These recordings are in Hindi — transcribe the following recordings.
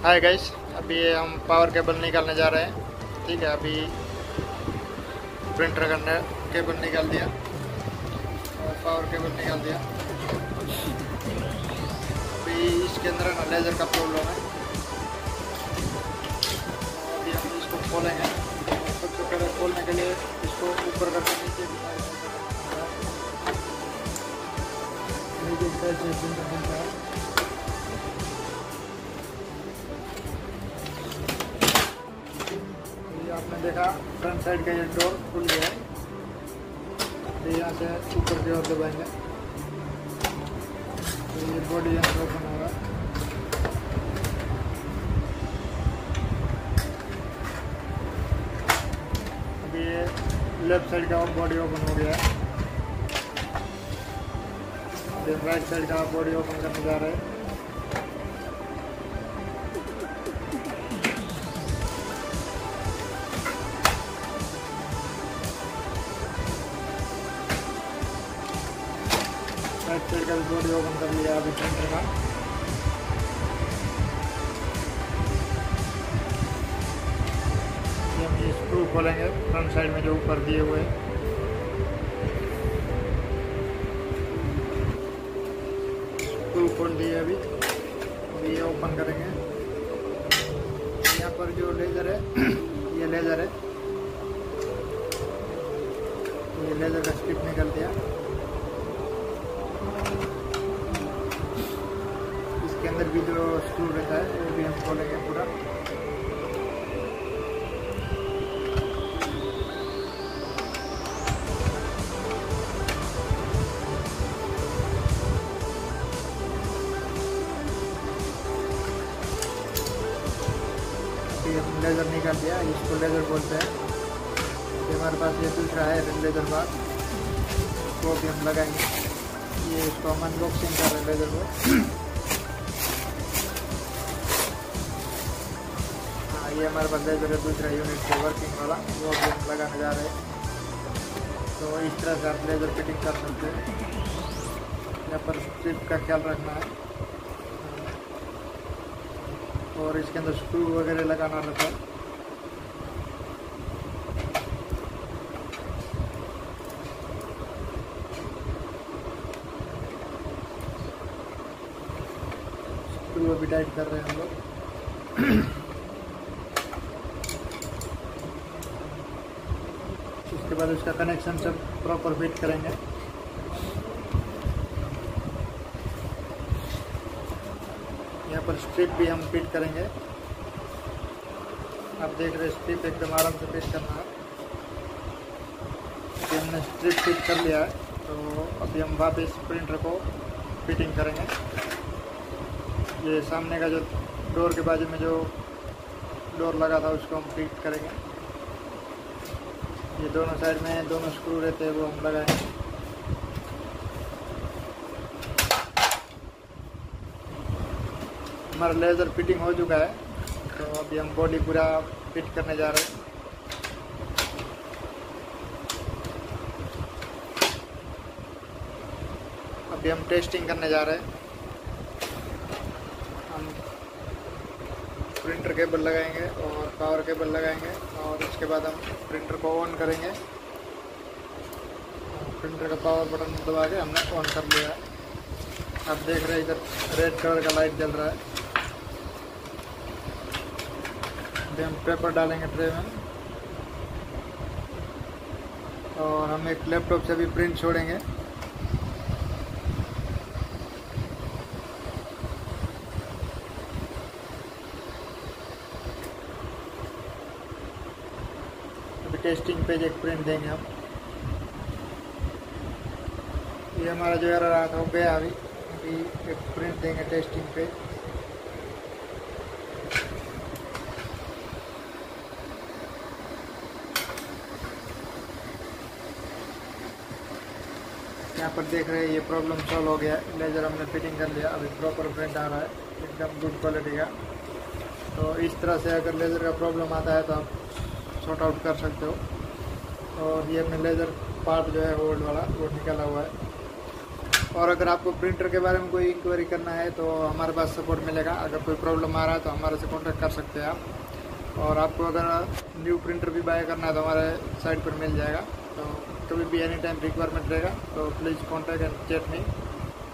हाय गाइस, अभी हम पावर केबल निकालने जा रहे हैं। ठीक है, अभी प्रिंटर का केबल निकाल दिया और पावर केबल निकाल दिया। अभी इसके अंदर ना लेज़र का प्रॉब्लम है। अभी हम इसको खोलेंगे। सबसे पहले खोलने के लिए इसको ऊपर करके नीचे आपने देखा फ्रंट साइड का ये डोर खुल गया है। तो यहाँ से ऊपर की ओर दबाएंगे तो ये बॉडी यहाँ से ओपन होगा। अभी ये लेफ्ट साइड का बॉडी ओपन हो गया है। अभी राइट साइड का बॉडी ओपन करने जा रहे हैं। राइट साइड का बॉडी ओपन कर लिया अभी प्रिंटर का। हम ये स्क्रू खोलेंगे फ्रंट साइड में जो ऊपर दिए हुए हैं। स्क्रू खोल दिए अभी ये ओपन करेंगे। यहाँ पर जो लेज़र है ये लेज़र है, ये लेज़र का स्ट्रिप निकल दिया। इसके अंदर भी जो स्क्रू रहता है वो भी हम खोलेंगे पूरा। अभी हम लेज़र निकाल दिया, इसको लेज़र बोलते हैं। अभी हमारे पास ये दूसरा है लेज़र बार, वो भी हम लगाएंगे। ये इसको हम अनबॉक्सिंग कर रहे हैं लेज़र को। ये हमारे पास लेज़र है दूसरा यूनिट से वर्किंग वाला, वो भी हम लगाने जा रहे हैं। तो इस तरह से आप लेज़र फिटिंग कर सकते हैं। यहाँ पर स्ट्रिप का ख्याल रखना है और इसके अंदर स्क्रू वगैरह लगाना रहता है। स्क्रू अभी टाइट कर रहे हैं हम लोग। उसके बाद उसका कनेक्शन सब प्रॉपर फिट करेंगे। यहाँ पर स्ट्रिप भी हम फिट करेंगे। आप देख रहे हैं स्ट्रिप एकदम आराम से फिट करना है। अभी हमने स्ट्रिप फिट कर लिया है तो अभी हम वापस प्रिंटर को फिटिंग करेंगे। ये सामने का जो डोर के बाजू में जो डोर लगा था उसको हम फिट करेंगे। ये दोनों साइड में दोनों स्क्रू रहते हैं वो हम लगाएंगे। हमारा लेज़र फिटिंग हो चुका है तो अभी हम बॉडी पूरा फिट करने जा रहे हैं। अभी हम टेस्टिंग करने जा रहे हैं। हम प्रिंटर केबल लगाएंगे और पावर केबल लगाएंगे और उसके बाद हम प्रिंटर को ऑन करेंगे। प्रिंटर का पावर बटन दबा के हमने ऑन कर लिया। आप देख रहे हैं इधर रेड कलर का लाइट जल रहा है। अभी हम पेपर डालेंगे ट्रे में और हम एक लैपटॉप से भी प्रिंट छोड़ेंगे। टेस्टिंग पेज एक प्रिंट देंगे हम। ये हमारा जो एरर रहा था वो गया। अभी एक प्रिंट देंगे टेस्टिंग पेज। यहाँ पर देख रहे हैं ये प्रॉब्लम सॉल्व हो गया। लेज़र हमने फिटिंग कर लिया, अभी प्रॉपर प्रिंट आ रहा है एकदम गुड क्वालिटी का। तो इस तरह से अगर लेज़र का प्रॉब्लम आता है तो आप सॉर्ट आउट कर सकते हो। और ये अपने लेज़र पार्ट जो है होल्ड वाला वो निकला हुआ है। और अगर आपको प्रिंटर के बारे में कोई इंक्वायरी करना है तो हमारे पास सपोर्ट मिलेगा। अगर कोई प्रॉब्लम आ रहा है तो हमारे से कॉन्टैक्ट कर सकते हैं आप। और आपको अगर न्यू प्रिंटर भी बाय करना है तो हमारे साइट पर मिल जाएगा। तो कभी भी एनी टाइम रिक्वायरमेंट रहेगा तो please contact and chat me.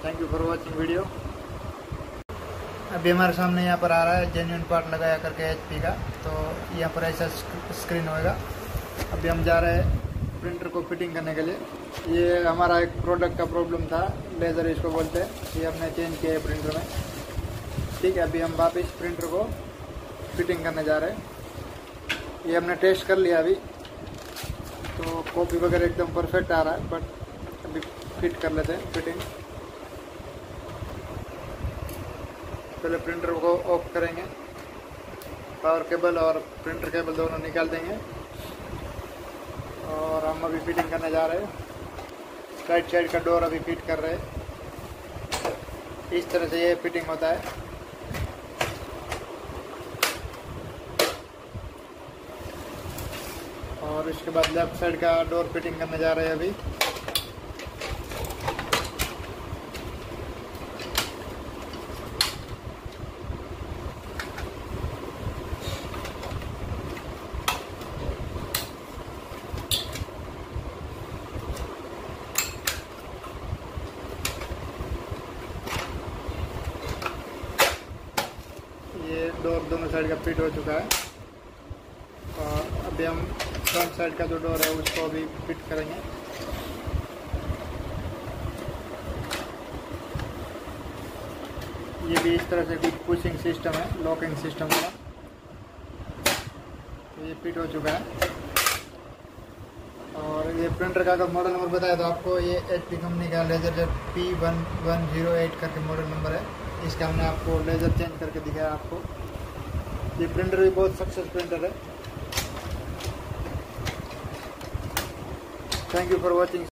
Thank you for watching video. अभी हमारे सामने यहाँ पर आ रहा है जेन्युइन पार्ट लगाया करके HP का। तो यहाँ पर ऐसा स्क्रीन होएगा। अभी हम जा रहे हैं प्रिंटर को फिटिंग करने के लिए। ये हमारा एक प्रोडक्ट का प्रॉब्लम था, लेज़र इसको बोलते हैं। ये हमने चेंज किया है प्रिंटर में। ठीक है, अभी हम वापस प्रिंटर को फिटिंग करने जा रहे हैं। ये हमने टेस्ट कर लिया अभी, तो कॉपी वगैरह एकदम परफेक्ट आ रहा है। बट अभी फिट कर लेते हैं फिटिंग। पहले प्रिंटर को ऑफ करेंगे, पावर केबल और प्रिंटर केबल दोनों निकाल देंगे और हम अभी फिटिंग करने जा रहे हैं। राइट साइड का डोर अभी फिट कर रहे हैं। इस तरह से ये फिटिंग होता है। और इसके बाद लेफ्ट साइड का डोर फिटिंग करने जा रहे हैं अभी। ये डोर दोनों साइड का फिट हो चुका है और अभी हम फ्रंट साइड का जो डोर है उसको अभी फिट करेंगे। ये भी इस तरह से कुछ पुशिंग सिस्टम है, लॉकिंग सिस्टम का। ये फिट हो चुका है। और ये प्रिंटर का अगर मॉडल नंबर बताया तो आपको ये HP कंपनी का लेजर P1108 करके मॉडल नंबर है। इसका हमने आपको लेज़र चेंज करके दिखाया आपको। ये प्रिंटर भी बहुत सक्सेस प्रिंटर है। Thank you for watching.